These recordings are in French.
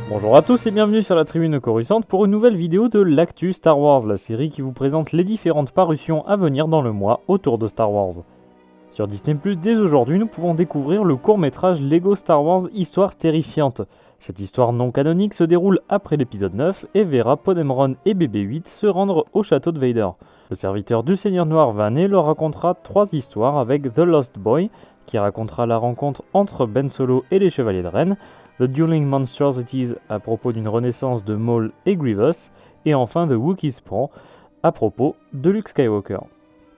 Bonjour à tous et bienvenue sur la Tribune Coruscante pour une nouvelle vidéo de l'Actu Star Wars, la série qui vous présente les différentes parutions à venir dans le mois autour de Star Wars. Sur Disney+, dès aujourd'hui, nous pouvons découvrir le court-métrage Lego Star Wars Histoire terrifiante. Cette histoire non canonique se déroule après l'épisode 9 et verra Ponemron et BB-8 se rendre au château de Vader. Le serviteur du Seigneur Noir Vané leur racontera 3 histoires avec The Lost Boy, qui racontera la rencontre entre Ben Solo et les Chevaliers de Ren, The Dueling Monstrosities à propos d'une renaissance de Maul et Grievous, et enfin The Wookiee Sprawl à propos de Luke Skywalker.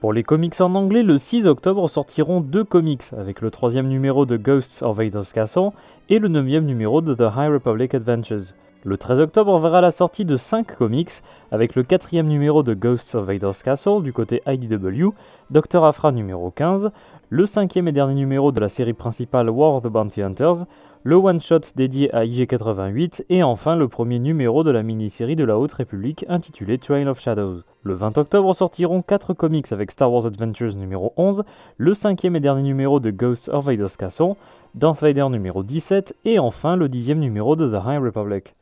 Pour les comics en anglais, le 6 octobre sortiront 2 comics, avec le 3e numéro de Ghosts of Vader's Castle et le 9e numéro de The High Republic Adventures. Le 13 octobre verra la sortie de 5 comics, avec le 4e numéro de Ghosts of Vader's Castle du côté IDW, Dr. Aphra numéro 15, le 5e et dernier numéro de la série principale War of the Bounty Hunters, le one-shot dédié à IG-88 et enfin le premier numéro de la mini-série de la Haute République intitulée Trail of Shadows. Le 20 octobre sortiront 4 comics avec Star Wars Adventures numéro 11, le 5e et dernier numéro de Ghosts of Vader's Castle, Darth Vader numéro 17 et enfin le 10e numéro de The High Republic.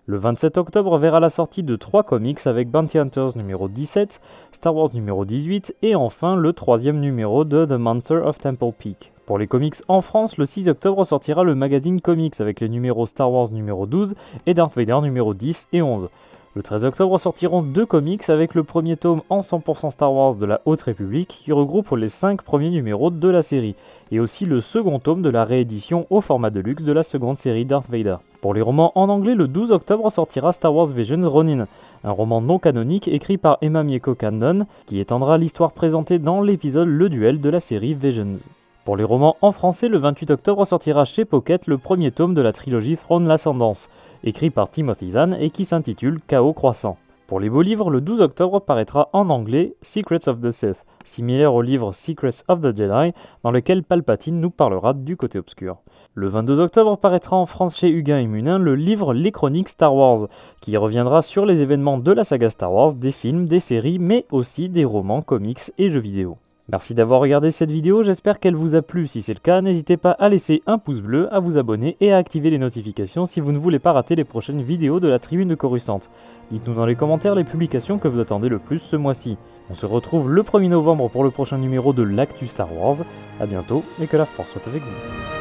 Le 27 octobre verra la sortie de 3 comics avec Bounty Hunters numéro 17, Star Wars numéro 18 et enfin le 3e numéro de The Monster of Temple Peak. Pour les comics en France, le 6 octobre sortira le magazine Comics avec les numéros Star Wars numéro 12 et Darth Vader numéro 10 et 11. Le 13 octobre sortiront 2 comics avec le premier tome en 100% Star Wars de la Haute République qui regroupe les 5 premiers numéros de la série, et aussi le second tome de la réédition au format de luxe de la seconde série Darth Vader. Pour les romans en anglais, le 12 octobre sortira Star Wars Visions Ronin, un roman non canonique écrit par Emma Mieko Candon qui étendra l'histoire présentée dans l'épisode Le Duel de la série Visions. Pour les romans en français, le 28 octobre sortira chez Pocket le premier tome de la trilogie Throne l'Ascendance, écrit par Timothy Zahn et qui s'intitule Chaos croissant. Pour les beaux livres, le 12 octobre paraîtra en anglais Secrets of the Sith, similaire au livre Secrets of the Jedi, dans lequel Palpatine nous parlera du côté obscur. Le 22 octobre paraîtra en France chez Huguin et Munin le livre Les Chroniques Star Wars, qui reviendra sur les événements de la saga Star Wars, des films, des séries, mais aussi des romans, comics et jeux vidéo. Merci d'avoir regardé cette vidéo, j'espère qu'elle vous a plu. Si c'est le cas, n'hésitez pas à laisser un pouce bleu, à vous abonner et à activer les notifications si vous ne voulez pas rater les prochaines vidéos de la Tribune de Coruscant. Dites-nous dans les commentaires les publications que vous attendez le plus ce mois-ci. On se retrouve le 1er novembre pour le prochain numéro de l'Actu Star Wars. A bientôt et que la force soit avec vous.